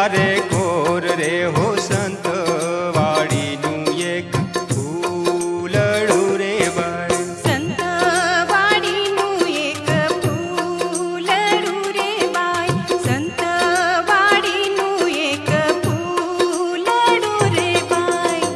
ત્યારે ઘોર રે હો સંત વાડીનું એક ફૂલડું રે બાય. સંત વાડીનું એક ફૂલડું રે બાય. સંત વાડીનું એક ફૂલડું રે બાય.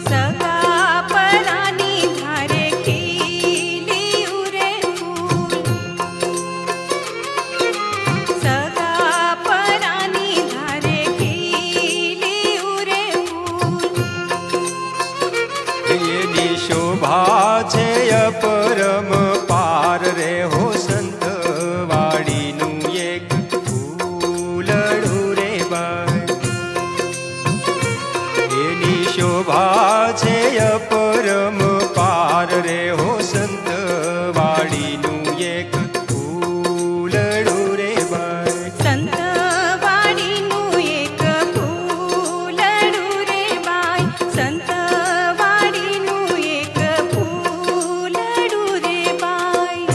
સગા પરાની ધારે ખીલ્યું રે ફૂલ. સગા પરાની ધારે ખીલ્યું રે ફૂલ. એની શોભા છે અપરમ પાર રે હો સંત વાડીનું એક ફૂલડું રે બાય. એની શોભા છે અપરમ પાર રે હો સંત વાડીનું એક ફૂલડું રે બાય. સંત વાડીનું એક ફૂલડું રે બાય. સંત વાડીનું એક ફૂલડું રે બાય.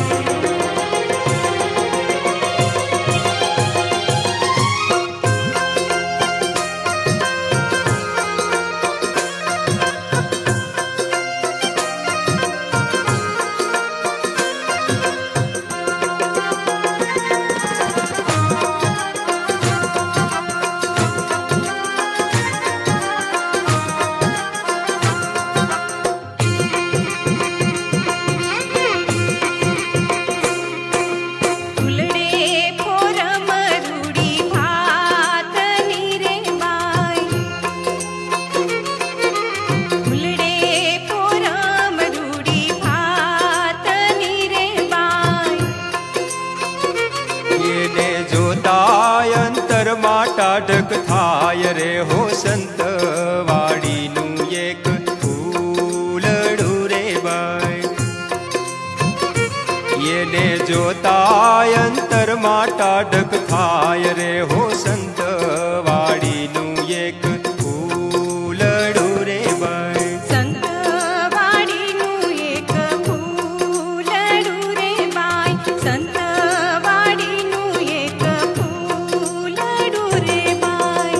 ફૂલડે ફોરમ રૂડી ભાતની રે બાય. ફૂલડે ફોરમ રૂડી ભાતની રે બાય. એને જોતા અંતરમાં ટાઢક થાય રે હો સંત વાડીનું એક ફૂલડું રે બાય. એને જોતા અંતરમાં ટાઢક થાય રે હો સંત વાડીનું એક ફૂલડું રે બાય. સંત વાડીનું એક ફૂલડું રે બાય. સંત વાડીનું એક ફૂલડું રે બાય.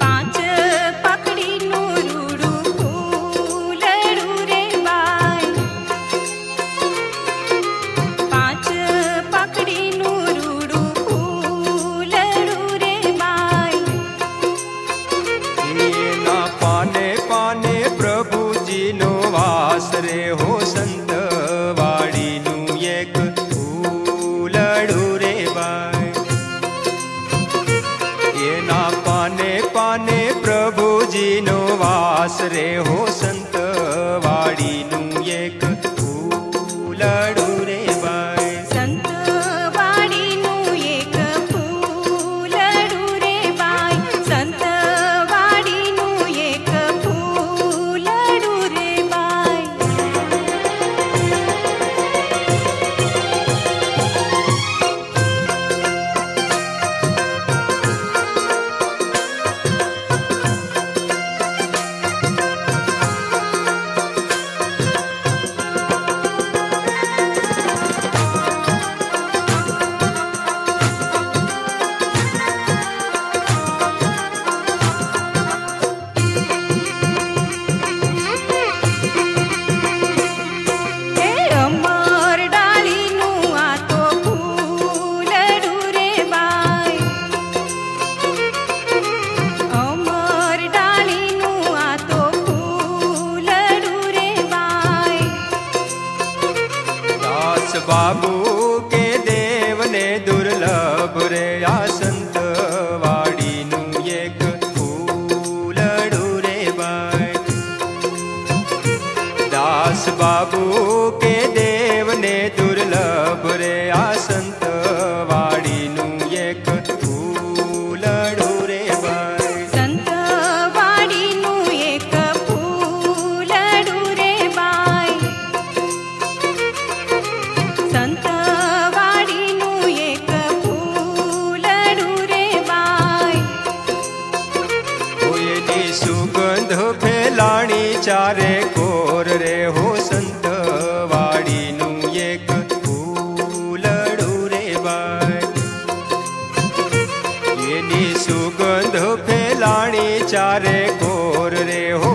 પાંચ પકડીનું રૂડું ફૂલડું રે બાય. પાંચ પકડીનું રૂડું ફૂલડું રે બાય. એના પાને પાને પ્રભુજીનો વાસ રે હો સંત વાડીનું એક ફૂલડું રે બાય. એના પાને પાને પ્રભુજીનો વાસ રે હો સંત વાડીનું એક ફૂલડું રે બાય. સંત વાડીનું એક ફૂલડું રે બાય. સંત વાડીનું એક ફૂલડું રે બાય. બાબુ કે દેવને દુર્લભ રે આ સંત વાડીનું એક ફૂલડું રે ભાઈ. દાસ બાબુ કે દેવને દુર્લભ રે આ સંત વાડીનું એક ફૂલડું રે ભાઈ. સંત વાડીનું એક ફૂલડું રે બાઈ. સંત વાડીનું એક ફૂલડું રે બાઈ. એની સુગંધ ફેલાણી ચારે કોર રે હો સંત વાડીનું એક ફૂલડું રે ભાઈ. એની સુગંધ ફેલાણી ચારે કોર રે હો